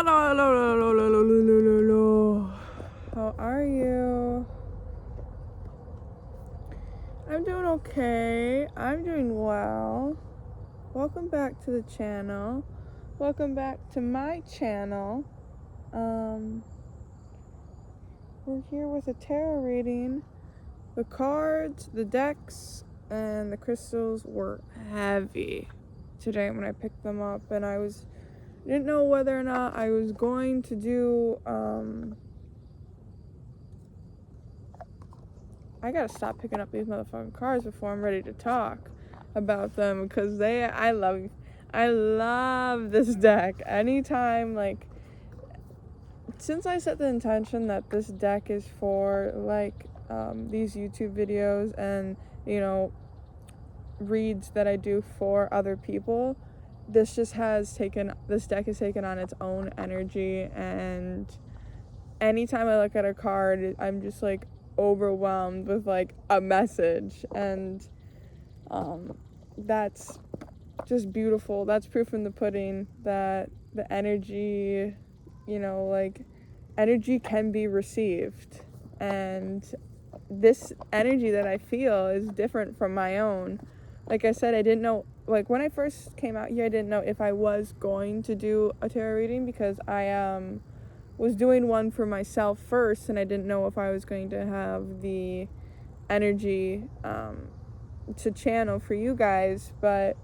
How are you? I'm doing okay. I'm doing well. Welcome back to the channel. Welcome back to my channel. We're here with a tarot reading. The cards, the decks, and the crystals were heavy today when I picked them up, and I didn't know whether or not I was going to do, I gotta stop picking up these motherfucking cards before I'm ready to talk about them, because I love this deck. Anytime, like, since I set the intention that this deck is for, like, these YouTube videos and, reads that I do for other people, this deck has taken on its own energy, and anytime I look at a card, I'm just, like, overwhelmed with, like, a message, and that's just beautiful. That's proof in the pudding that the energy, energy can be received, and this energy that I feel is different from my own. Like I said, I didn't know, like, when I first came out here, I didn't know if I was going to do a tarot reading, because I was doing one for myself first, and I didn't know if I was going to have the energy to channel for you guys. But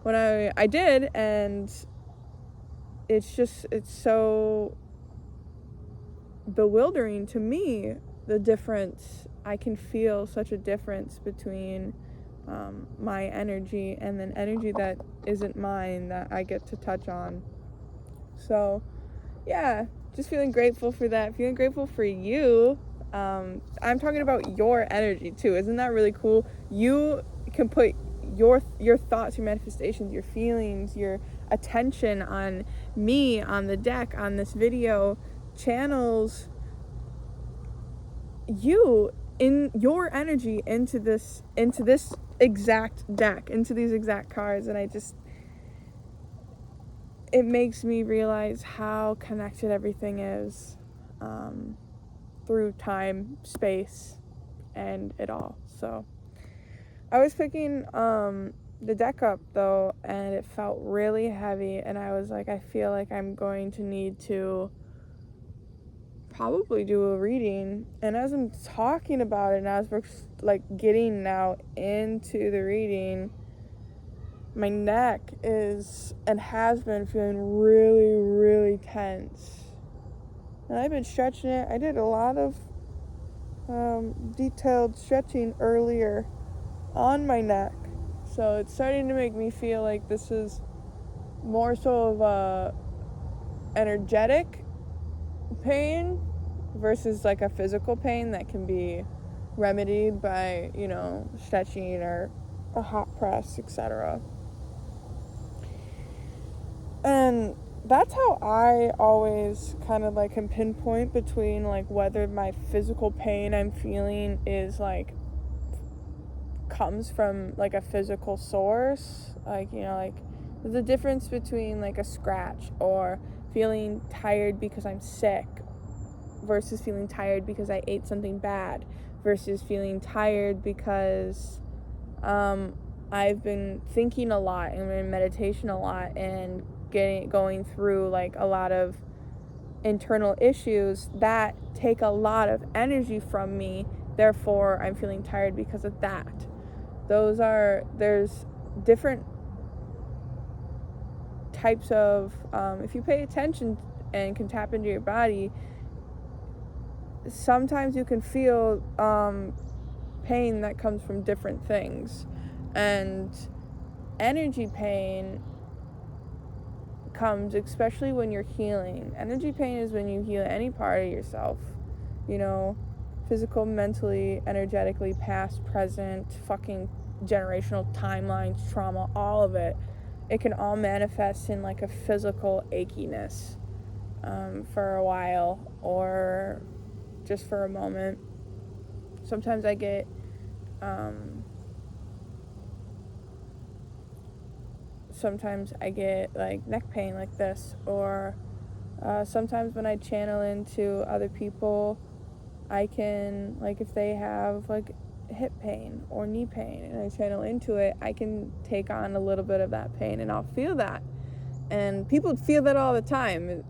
when I did, and it's so bewildering to me, the difference. I can feel such a difference between my energy and then energy that isn't mine, that I get to touch on. So yeah, just feeling grateful for that, feeling grateful for you. I'm talking about your energy too. Isn't that really cool? You can put your thoughts, your manifestations, your feelings, your attention on me, on the deck, on this video, channels you in your energy into this exact deck, into these exact cards, and it makes me realize how connected everything is, through time, space, and it all. So I was picking the deck up though, and it felt really heavy, and I was like, I feel like I'm going to need to probably do a reading. And as I'm talking about it, and as we're like getting now into the reading, my neck is and has been feeling really, really tense, and I've been stretching it. I did a lot of detailed stretching earlier on my neck, so it's starting to make me feel like this is more so of a energetic pain versus like a physical pain that can be remedied by, stretching or a hot press, etc. And that's how I always kind of like can pinpoint between like whether my physical pain I'm feeling is like comes from like a physical source. Like, like there's a difference between like a scratch or feeling tired because I'm sick versus feeling tired because I ate something bad versus feeling tired because I've been thinking a lot and in meditation a lot and going through like a lot of internal issues that take a lot of energy from me. Therefore, I'm feeling tired because of that. There's different types of, if you pay attention and can tap into your body, sometimes you can feel pain that comes from different things. And energy pain comes especially when you're healing. Energy pain is when you heal any part of yourself, physical, mentally, energetically, past, present, fucking generational timelines, trauma, all of it. It can all manifest in like a physical achiness for a while or just for a moment. Sometimes I get like neck pain like this, or Sometimes when I channel into other people, I can, like, if they have, like, hip pain or knee pain and I channel into it, I can take on a little bit of that pain and I'll feel that. And people feel that all the time.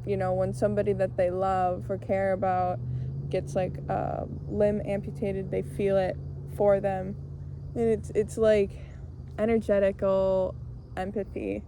You know, when somebody that they love or care about gets, like, a limb amputated, they feel it for them. And it's like energetical empathy.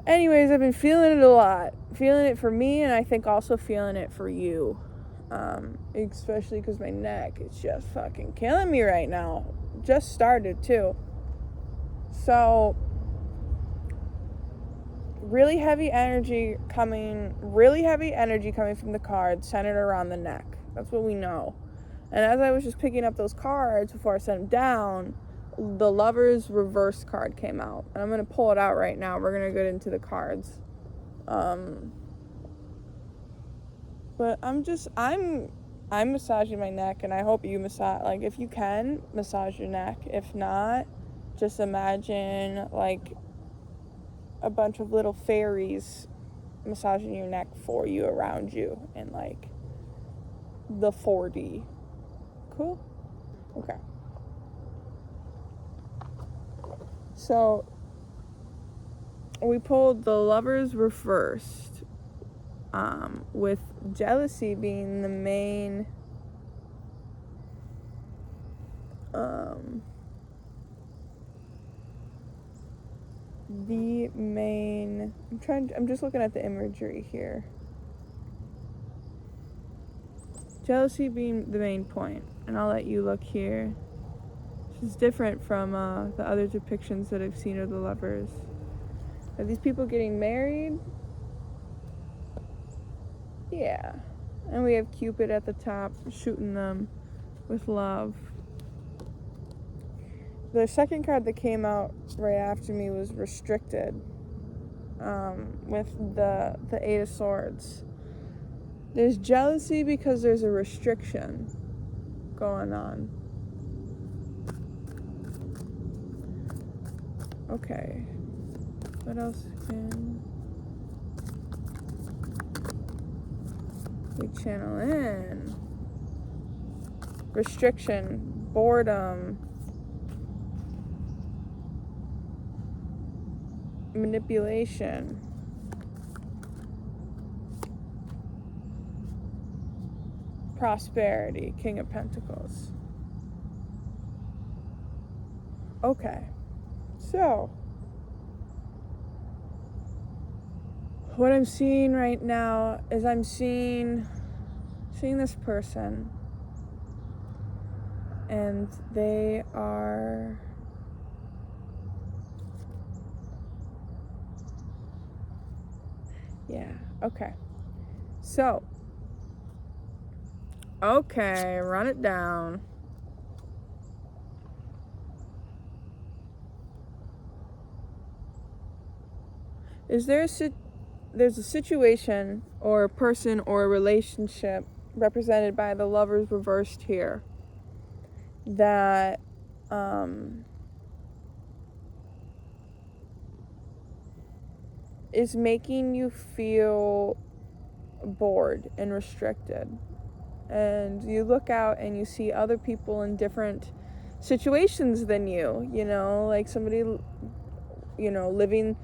Anyways, I've been feeling it a lot. Feeling it for me, and I think also feeling it for you. Especially because my neck is just fucking killing me right now. Just started, too. So, really heavy energy coming from the cards centered around the neck. That's what we know. And as I was just picking up those cards before I set them down, the Lover's reverse card came out. And I'm going to pull it out right now. We're going to get into the cards. But I'm massaging my neck, and I hope you massage, like, if you can, massage your neck. If not, just imagine, like, a bunch of little fairies massaging your neck for you, around you, in, like, the 4D. Cool? Okay. So, we pulled the Lovers reversed, with jealousy being the main, I'm just looking at the imagery here. Jealousy being the main point, and I'll let you look here. This is different from the other depictions that I've seen of the Lovers. Are these people getting married? Yeah. And we have Cupid at the top shooting them with love. The second card that came out right after me was Restricted, with the Eight of Swords. There's jealousy because there's a restriction going on. Okay. What else can we channel in? Restriction, boredom, manipulation, prosperity, King of Pentacles. Okay, so what I'm seeing right now is I'm seeing this person, and they are okay. So, okay, run it down. There's a situation or a person or a relationship represented by the Lovers reversed here that is making you feel bored and restricted. And you look out and you see other people in different situations than you, like somebody, living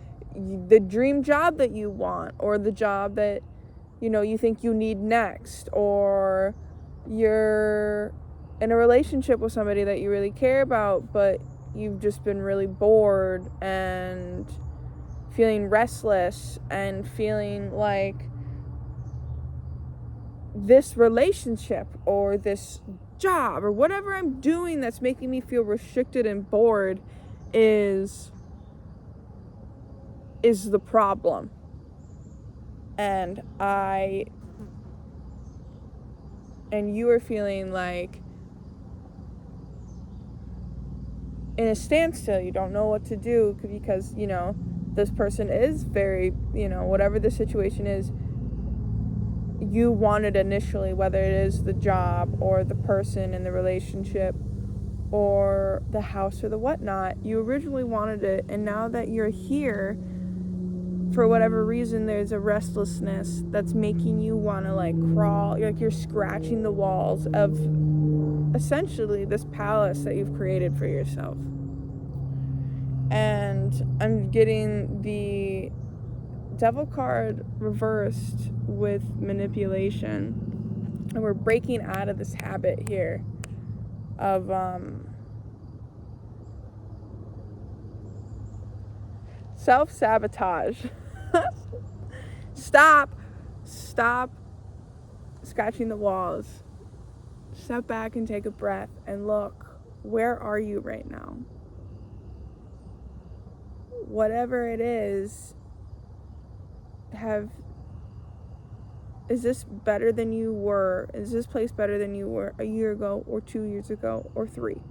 the dream job that you want, or the job that, you think you need next, or you're in a relationship with somebody that you really care about, but you've just been really bored and feeling restless and feeling like this relationship or this job or whatever I'm doing that's making me feel restricted and bored is the problem. And you are feeling like in a standstill. You don't know what to do because, this person is very, whatever the situation is, you wanted initially, whether it is the job or the person in the relationship or the house or the whatnot, you originally wanted it, and now that you're here, for whatever reason, there's a restlessness that's making you want to like crawl, like you're scratching the walls of essentially this palace that you've created for yourself. And I'm getting the Devil card reversed with manipulation, and we're breaking out of this habit here of self-sabotage. Stop scratching the walls. Step back and take a breath and look, where are you right now? Whatever it is, is this better than you were? Is this place better than you were a year ago or 2 years ago or 3?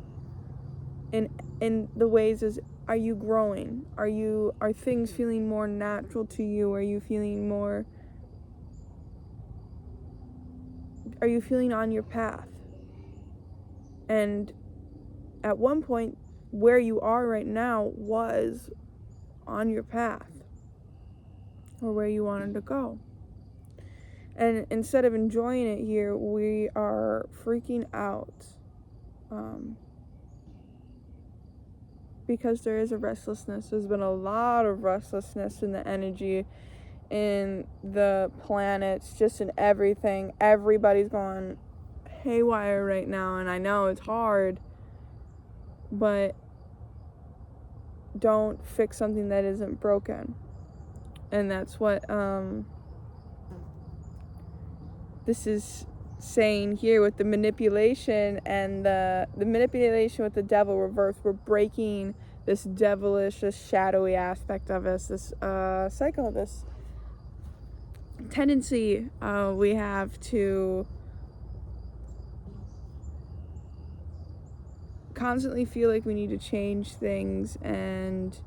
In the ways is, are you growing? Are things feeling more natural to you? Are you feeling on your path? And at one point, where you are right now was on your path, or where you wanted to go. And instead of enjoying it here, we are freaking out. Because there is a restlessness. There's been a lot of restlessness in the energy, in the planets, just in everything. Everybody's gone haywire right now, and I know it's hard, but don't fix something that isn't broken. And that's what this is saying here with the manipulation and the manipulation with the devil reverse. We're breaking this devilish, this shadowy aspect of us, this cycle, this tendency we have to constantly feel like we need to change things. And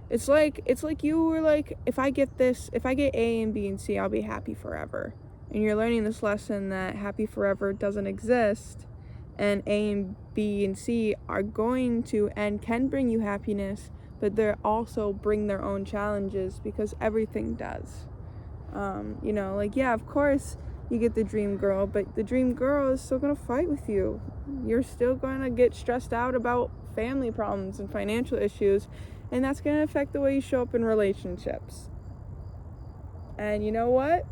it's like you were like, if I get A and B and C, I'll be happy forever. And you're learning this lesson that happy forever doesn't exist, and A and B and C are going to and can bring you happiness, but they also bring their own challenges, because everything does. Like, yeah, of course you get the dream girl, but the dream girl is still going to fight with you. You're still going to get stressed out about family problems and financial issues, and that's going to affect the way you show up in relationships. And you know what?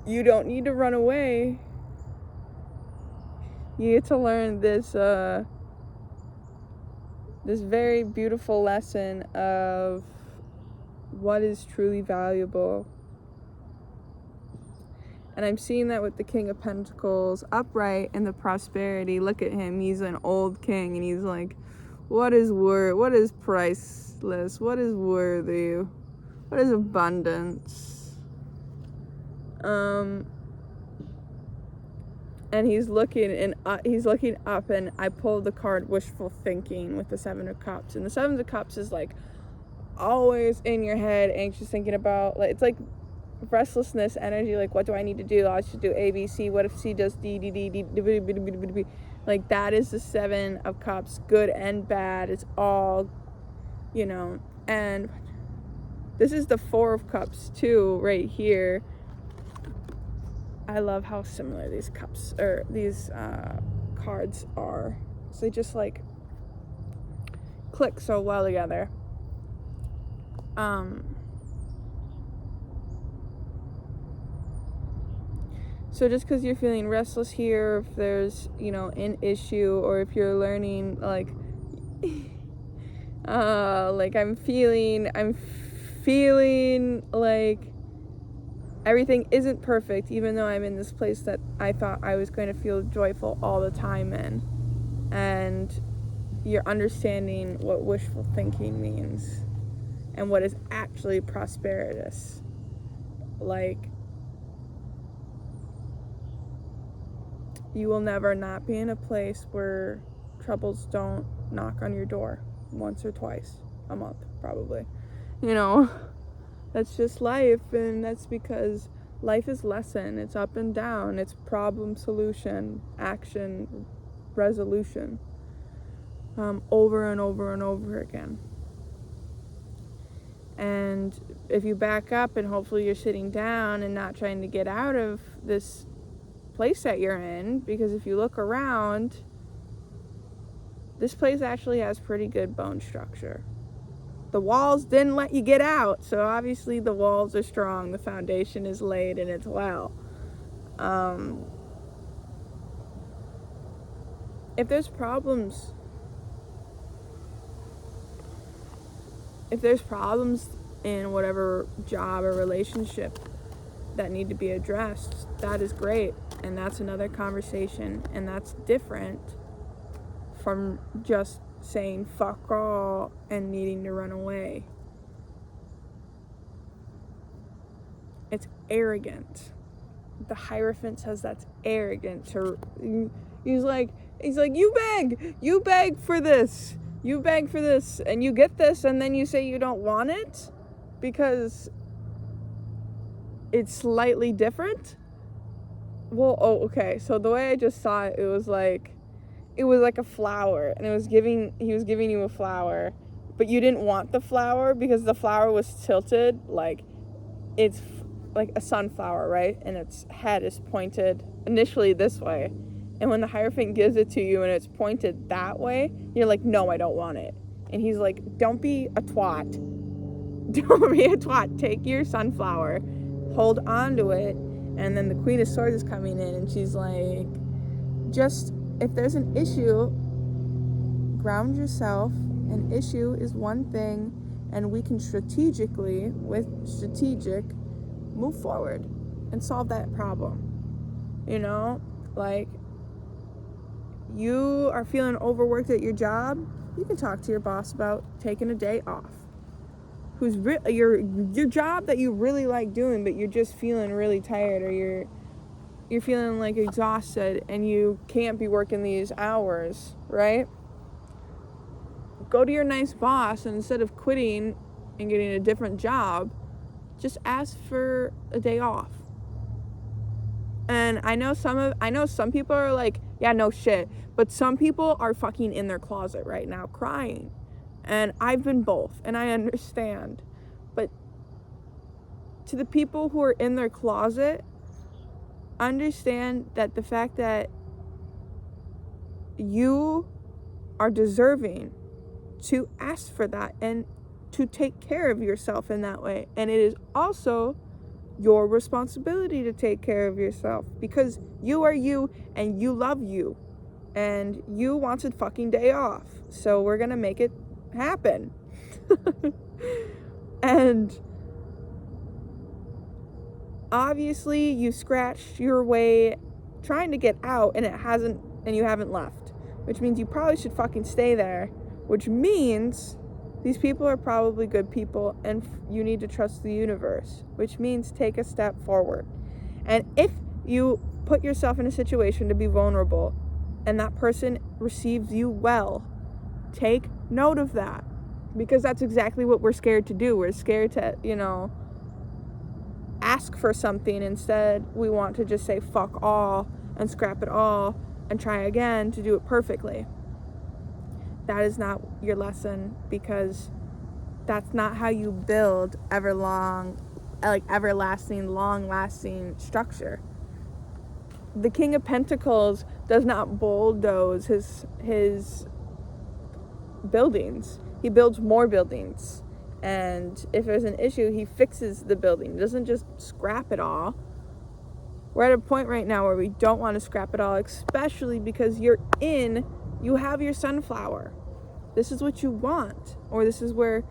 You don't need to run away. You get to learn this very beautiful lesson of what is truly valuable. And I'm seeing that with the King of Pentacles upright and the prosperity. Look at him. He's an old king, and he's like, what is priceless? What is worthy? What is abundance? And he's looking up, and I pulled the card wishful thinking with the Seven of Cups. And the Seven of Cups is like always in your head, anxious, thinking about, like, it's like restlessness energy. Like, what do I need to do? I should do A, B, C. What if C does D, D, D, D, D, D, D, D, D. Like, that is the Seven of Cups, good and bad. It's all, and this is the Four of Cups too, right here. I love how similar these cups or these cards are. So they just like click so well together. So just because you're feeling restless here, if there's an issue, or if you're learning like I'm feeling like everything isn't perfect, even though I'm in this place that I thought I was going to feel joyful all the time in. And you're understanding what wishful thinking means and what is actually prosperous. Like, you will never not be in a place where troubles don't knock on your door once or twice a month, probably. That's just life, and that's because life is lesson. It's up and down. It's problem, solution, action, resolution, over and over and over again. And if you back up and hopefully you're sitting down and not trying to get out of this place that you're in, because if you look around, this place actually has pretty good bone structure. The walls didn't let you get out, so obviously the walls are strong, the foundation is laid, and it's well. If there's problems in whatever job or relationship that need to be addressed, that is great, and that's another conversation, and that's different from just saying fuck all and needing to run away. It's arrogant. The Hierophant says that's arrogant. He's like, you beg for this, and you get this, and then you say you don't want it because it's slightly different. Well, okay, so the way I just saw it, it was like a flower, and he was giving you a flower, but you didn't want the flower because the flower was tilted, like it's like a sunflower, right? And its head is pointed initially this way. And when the Hierophant gives it to you and it's pointed that way, you're like, no, I don't want it. And he's like, don't be a twat. Don't be a twat. Take your sunflower, hold on to it. And then the Queen of Swords is coming in, and she's like, just, if there's an issue, ground yourself. An issue is one thing, and we can strategically, move forward and solve that problem. You know, like, you are feeling overworked at your job, you can talk to your boss about taking a day off. Your job that you really like doing, but you're just feeling really tired, or you're feeling like exhausted and you can't be working these hours, right? Go to your nice boss, and instead of quitting and getting a different job, just ask for a day off. And I know some people are like, yeah, no shit, but some people are fucking in their closet right now crying. And I've been both, and I understand. But to the people who are in their closet, understand that the fact that you are deserving to ask for that and to take care of yourself in that way. And it is also your responsibility to take care of yourself, because you are you and you love you and you want a fucking day off. So we're gonna make it happen. And obviously you scratched your way trying to get out, and you haven't left, which means you probably should fucking stay there, which means these people are probably good people, and you need to trust the universe, which means take a step forward. And if you put yourself in a situation to be vulnerable and that person receives you well, take note of that, because that's exactly what we're scared to do. We're scared to, ask for something. Instead, we want to just say fuck all and scrap it all and try again to do it perfectly. That is not your lesson, because that's not how you build everlasting, long-lasting structure. The King of Pentacles does not bulldoze his buildings. He builds more buildings. And if there's an issue, he fixes the building. He doesn't just scrap it all. We're at a point right now where we don't want to scrap it all, especially because you have your sunflower. This is what you want. Or this is where,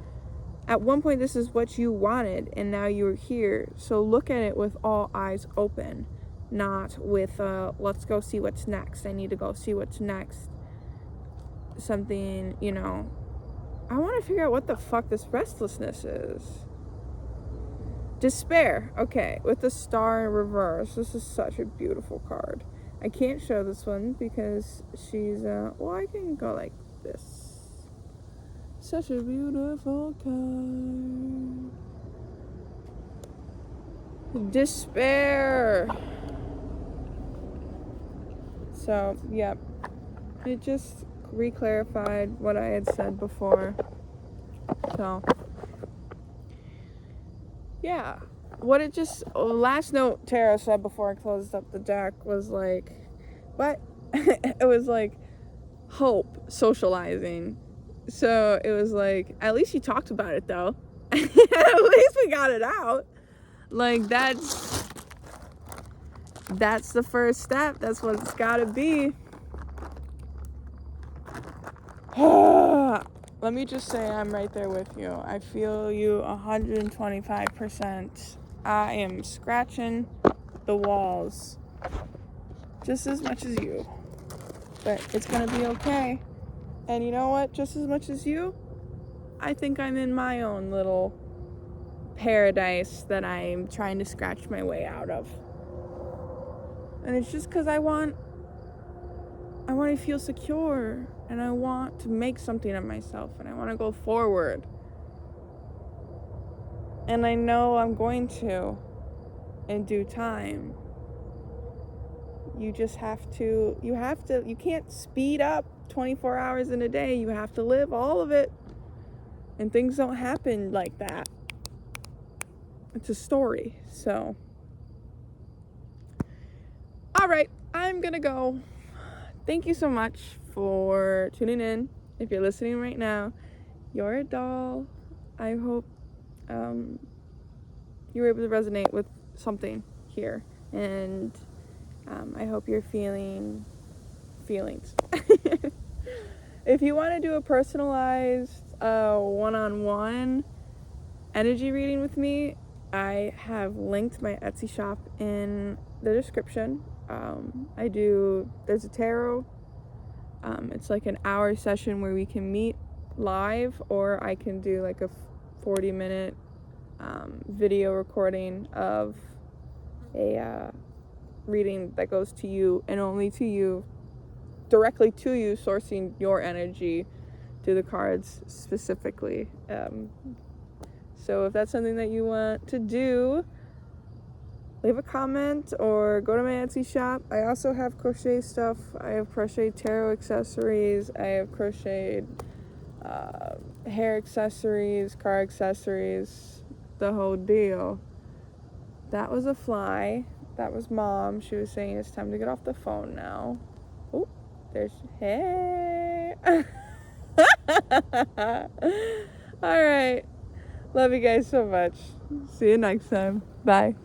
at one point, this is what you wanted, and now you're here. So look at it with all eyes open, not with, let's go see what's next. I need to go see what's next. Something, I want to figure out what the fuck this restlessness is. Despair. Okay, with the star in reverse. This is such a beautiful card. I can't show this one because she's, I can go like this. Such a beautiful card. Despair. So, yep. It just re-clarified what I had said before. So, yeah, what it just, last note Tara said before I closed up the deck was like, what? It was like, hope socializing. So it was like, at least you talked about it though. At least we got it out. Like, that's the first step. That's what it's gotta be. Let me just say I'm right there with you. I feel you 125%. I am scratching the walls just as much as you. But it's gonna be okay. And you know what? Just as much as you, I think I'm in my own little paradise that I'm trying to scratch my way out of. And it's just because I want to feel secure, and I want to make something of myself, and I want to go forward. And I know I'm going to in due time. You just have to, you can't speed up 24 hours in a day. You have to live all of it. And things don't happen like that. It's a story. So, all right, I'm gonna go. Thank you so much for tuning in. If you're listening right now, you're a doll. I hope you were able to resonate with something here, and I hope you're feeling feelings. If you want to do a personalized one-on-one energy reading with me, I have linked my Etsy shop in the description. There's a tarot. It's like an hour session where we can meet live, or I can do like a 40-minute video recording of a reading that goes to you and only to you, directly to you, sourcing your energy through the cards specifically. So if that's something that you want to do, leave a comment or go to my Etsy shop. I also have crochet stuff. I have crocheted tarot accessories. I have crocheted hair accessories, car accessories, the whole deal. That was a fly. That was Mom. She was saying it's time to get off the phone now. Oh, hey. All right. Love you guys so much. See you next time. Bye.